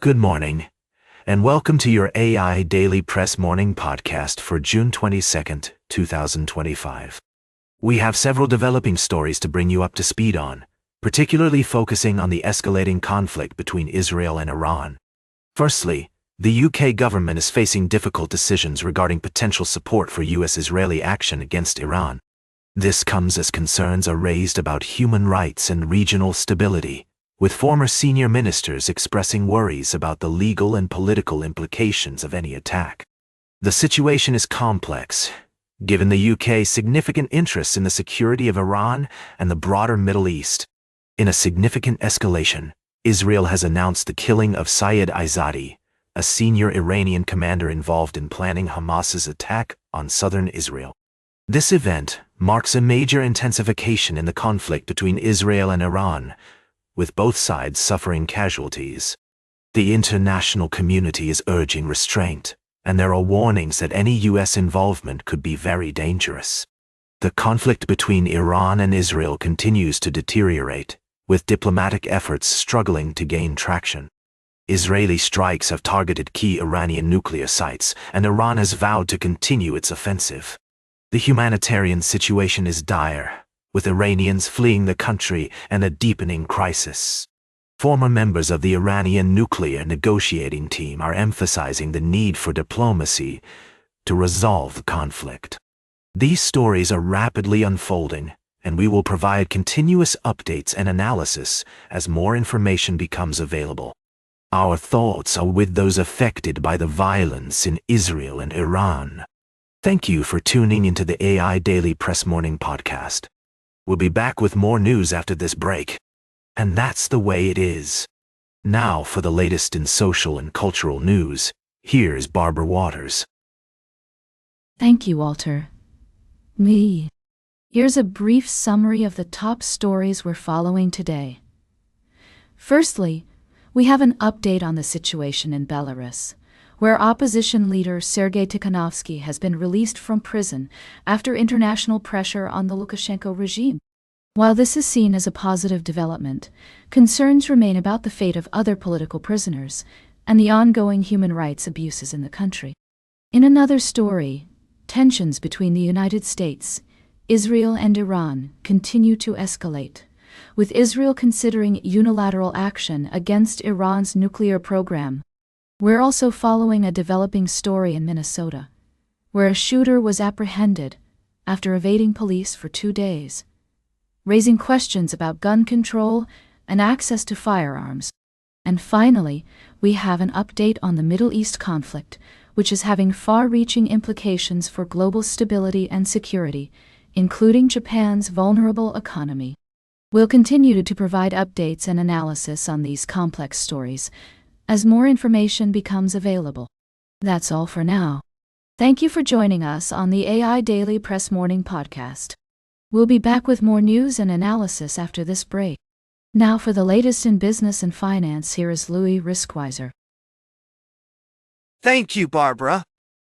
Good morning, and welcome to your AI Daily Press Morning Podcast for June 22nd, 2025. We have several developing stories to bring you up to speed on, particularly focusing on the escalating conflict between Israel and Iran. Firstly, the UK government is facing difficult decisions regarding potential support for US-Israeli action against Iran. This comes as concerns are raised about human rights and regional stability, with former senior ministers expressing worries about the legal and political implications of any attack. The situation is complex, given the UK's significant interests in the security of Iran and the broader Middle East. In a significant escalation, Israel has announced the killing of Sayyid Izadi, a senior Iranian commander involved in planning Hamas's attack on southern Israel. This event marks a major intensification in the conflict between Israel and Iran, with both sides suffering casualties. The international community is urging restraint, and there are warnings that any U.S. involvement could be very dangerous. The conflict between Iran and Israel continues to deteriorate, with diplomatic efforts struggling to gain traction. Israeli strikes have targeted key Iranian nuclear sites, and Iran has vowed to continue its offensive. The humanitarian situation is dire, with Iranians fleeing the country and a deepening crisis. Former members of the Iranian nuclear negotiating team are emphasizing the need for diplomacy to resolve the conflict. These stories are rapidly unfolding, and we will provide continuous updates and analysis as more information becomes available. Our thoughts are with those affected by the violence in Israel and Iran. Thank you for tuning into the AI Daily Press Morning Podcast. We'll be back with more news after this break. And that's the way it is. Now for the latest in social and cultural news, here's Barbara Waters. Thank you, Walter. Here's a brief summary of the top stories we're following today. Firstly, we have an update on the situation in Belarus, where opposition leader Sergei Tikhanovsky has been released from prison after international pressure on the Lukashenko regime. While this is seen as a positive development, concerns remain about the fate of other political prisoners and the ongoing human rights abuses in the country. In another story, tensions between the United States, Israel, and Iran continue to escalate, with Israel considering unilateral action against Iran's nuclear program. We're also following a developing story in Minnesota, where a shooter was apprehended after evading police for 2 days, raising questions about gun control and access to firearms. And finally, we have an update on the Middle East conflict, which is having far-reaching implications for global stability and security, including Japan's vulnerable economy. We'll continue to provide updates and analysis on these complex stories as more information becomes available. That's all for now. Thank you for joining us on the AI Daily Press Morning Podcast. We'll be back with more news and analysis after this break. Now for the latest in business and finance, here is Louis Riskweiser. Thank you, Barbara.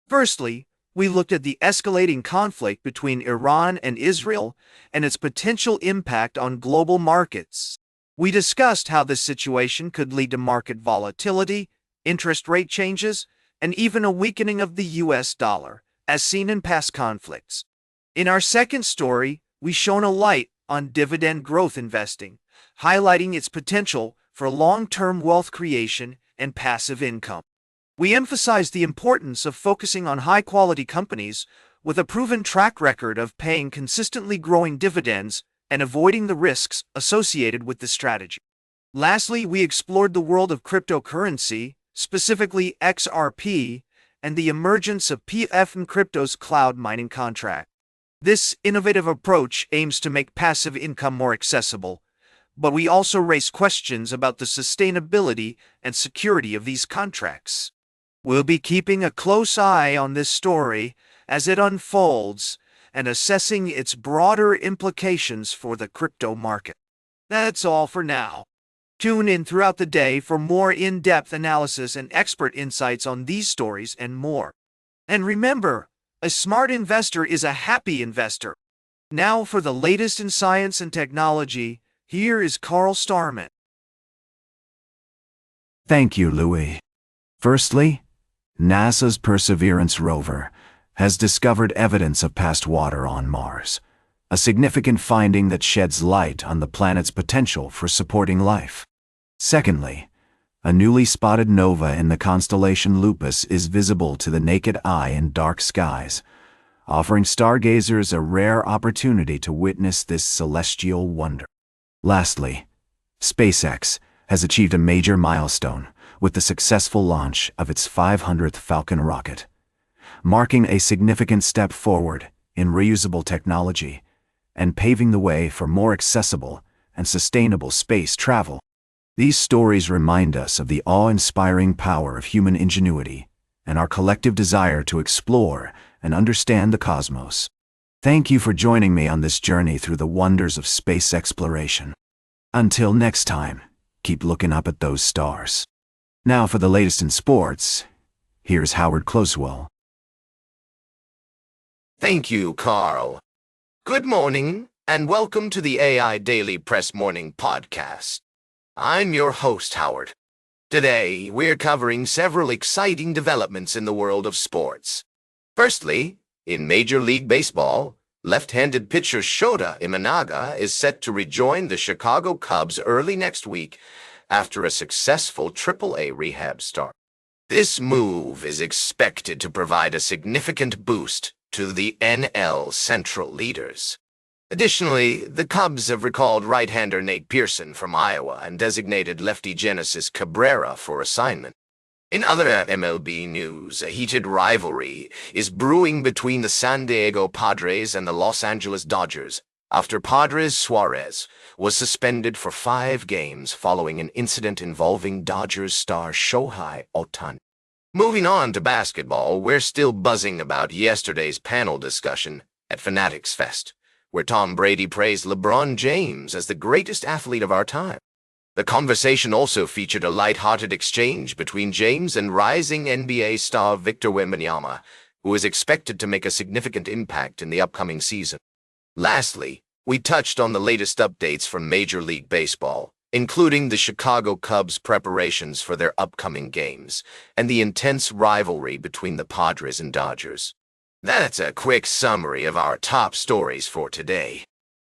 Firstly, we looked at the escalating conflict between Iran and Israel and its potential impact on global markets. We discussed how this situation could lead to market volatility, interest rate changes, and even a weakening of the US dollar, as seen in past conflicts. In our second story, we shone a light on dividend growth investing, highlighting its potential for long-term wealth creation and passive income. We emphasized the importance of focusing on high-quality companies with a proven track record of paying consistently growing dividends and avoiding the risks associated with the strategy. Lastly, we explored the world of cryptocurrency, specifically XRP, and the emergence of PF and crypto's cloud mining contract. This innovative approach aims to make passive income more accessible, but we also raise questions about the sustainability and security of these contracts. We'll be keeping a close eye on this story as it unfolds and assessing its broader implications for the crypto market. That's all for now. Tune in throughout the day for more in-depth analysis and expert insights on these stories and more. And remember, a smart investor is a happy investor. Now for the latest in science and technology, here is Carl Starman. Thank you, Louis. Firstly, NASA's Perseverance rover has discovered evidence of past water on Mars, a significant finding that sheds light on the planet's potential for supporting life. Secondly, a newly spotted nova in the constellation Lupus is visible to the naked eye in dark skies, offering stargazers a rare opportunity to witness this celestial wonder. Lastly, SpaceX has achieved a major milestone with the successful launch of its 500th Falcon rocket, marking a significant step forward in reusable technology and paving the way for more accessible and sustainable space travel. These stories remind us of the awe-inspiring power of human ingenuity and our collective desire to explore and understand the cosmos. Thank you for joining me on this journey through the wonders of space exploration. Until next time, keep looking up at those stars. Now for the latest in sports, here's Howard Closewell. Thank you, Carl. Good morning, and welcome to the AI Daily Press Morning Podcast. I'm your host, Howard. Today, we're covering several exciting developments in the world of sports. Firstly, in Major League Baseball, left-handed pitcher Shota Imanaga is set to rejoin the Chicago Cubs early next week after a successful AAA rehab start. This move is expected to provide a significant boost to the NL Central leaders. Additionally, the Cubs have recalled right-hander Nate Pearson from Iowa and designated lefty Genesis Cabrera for assignment. In other MLB news, a heated rivalry is brewing between the San Diego Padres and the Los Angeles Dodgers after Padres Suarez was suspended for 5 games following an incident involving Dodgers star Shohei Ohtani. Moving on to basketball, we're still buzzing about yesterday's panel discussion at Fanatics Fest, where Tom Brady praised LeBron James as the greatest athlete of our time. The conversation also featured a light-hearted exchange between James and rising NBA star Victor Wembanyama, who is expected to make a significant impact in the upcoming season. Lastly, we touched on the latest updates from Major League Baseball, including the Chicago Cubs' preparations for their upcoming games and the intense rivalry between the Padres and Dodgers. That's a quick summary of our top stories for today.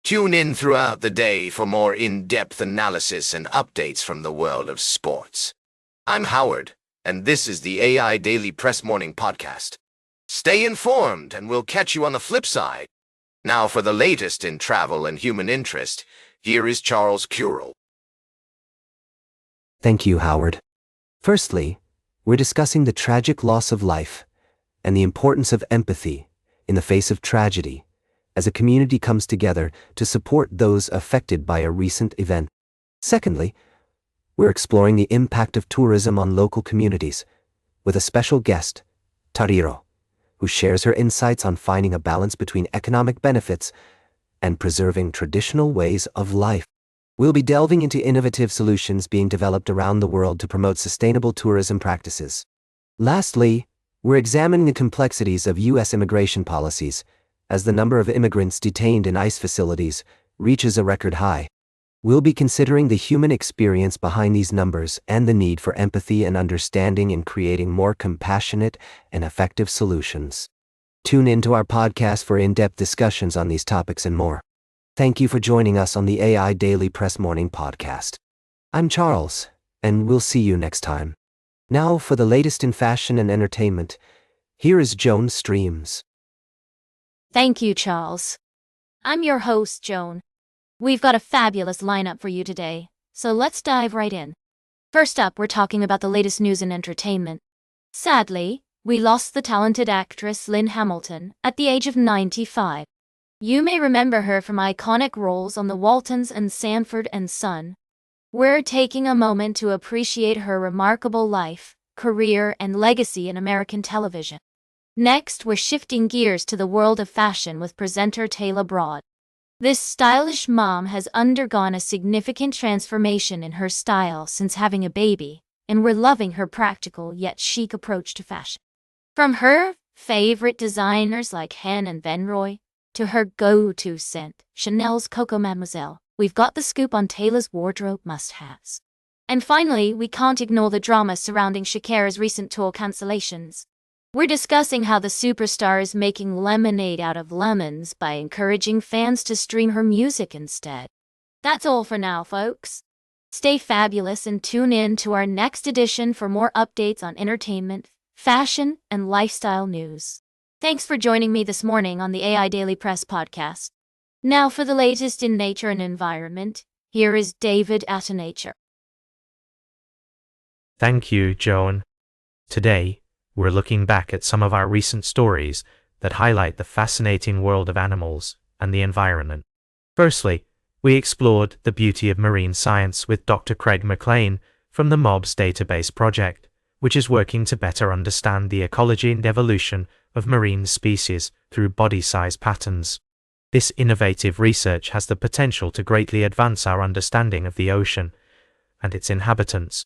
Tune in throughout the day for more in-depth analysis and updates from the world of sports. I'm Howard, and this is the AI Daily Press Morning Podcast. Stay informed, and we'll catch you on the flip side. Now for the latest in travel and human interest, here is Charles Curel. Thank you, Howard. Firstly, we're discussing the tragic loss of life and the importance of empathy in the face of tragedy as a community comes together to support those affected by a recent event. Secondly, we're exploring the impact of tourism on local communities with a special guest, Tariro, who shares her insights on finding a balance between economic benefits and preserving traditional ways of life. We'll be delving into innovative solutions being developed around the world to promote sustainable tourism practices. Lastly, we're examining the complexities of U.S. immigration policies as the number of immigrants detained in ICE facilities reaches a record high. We'll be considering the human experience behind these numbers and the need for empathy and understanding in creating more compassionate and effective solutions. Tune into our podcast for in-depth discussions on these topics and more. Thank you for joining us on the AI Daily Press Morning Podcast. I'm Charles, and we'll see you next time. Now for the latest in fashion and entertainment, here is Joan Streams. Thank you, Charles. I'm your host, Joan. We've got a fabulous lineup for you today, so let's dive right in. First up, we're talking about the latest news in entertainment. Sadly, we lost the talented actress Lynn Hamilton at the age of 95. You may remember her from iconic roles on The Waltons and Sanford and Son. We're taking a moment to appreciate her remarkable life, career, and legacy in American television. Next, we're shifting gears to the world of fashion with presenter Taylor Broad. This stylish mom has undergone a significant transformation in her style since having a baby, and we're loving her practical yet chic approach to fashion. From her favorite designers like Hen and Venroy, to her go-to scent, Chanel's Coco Mademoiselle, we've got the scoop on Taylor's wardrobe must-haves. And finally, we can't ignore the drama surrounding Shakira's recent tour cancellations. We're discussing how the superstar is making lemonade out of lemons by encouraging fans to stream her music instead. That's all for now, folks. Stay fabulous and tune in to our next edition for more updates on entertainment, fashion, and lifestyle news. Thanks for joining me this morning on the AI Daily Press podcast. Now for the latest in nature and environment, here is David at Nature. Thank you, Joan. Today, we're looking back at some of our recent stories that highlight the fascinating world of animals and the environment. Firstly, we explored the beauty of marine science with Dr. Craig McLean from the MOBS Database Project, which is working to better understand the ecology and evolution of marine species through body size patterns. This innovative research has the potential to greatly advance our understanding of the ocean and its inhabitants.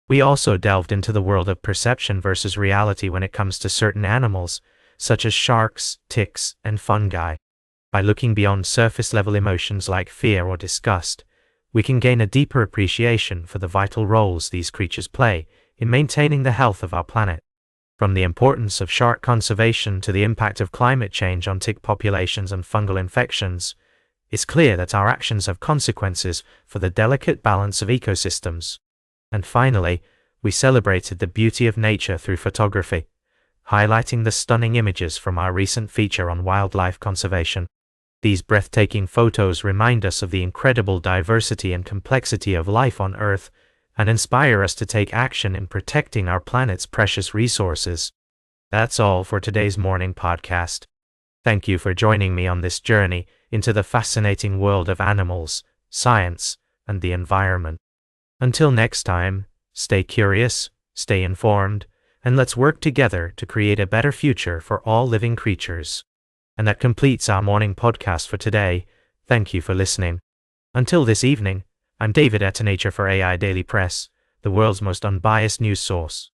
We also delved into the world of perception versus reality when it comes to certain animals, such as sharks, ticks, and fungi. By looking beyond surface-level emotions like fear or disgust, we can gain a deeper appreciation for the vital roles these creatures play in maintaining the health of our planet. From the importance of shark conservation to the impact of climate change on tick populations and fungal infections, it's clear that our actions have consequences for the delicate balance of ecosystems. And finally, we celebrated the beauty of nature through photography, highlighting the stunning images from our recent feature on wildlife conservation. These breathtaking photos remind us of the incredible diversity and complexity of life on Earth and inspire us to take action in protecting our planet's precious resources. That's all for today's morning podcast. Thank you for joining me on this journey into the fascinating world of animals, science, and the environment. Until next time, stay curious, stay informed, and let's work together to create a better future for all living creatures. And that completes our morning podcast for today. Thank you for listening. Until this evening, I'm David at Nature for AI Daily Press, the world's most unbiased news source.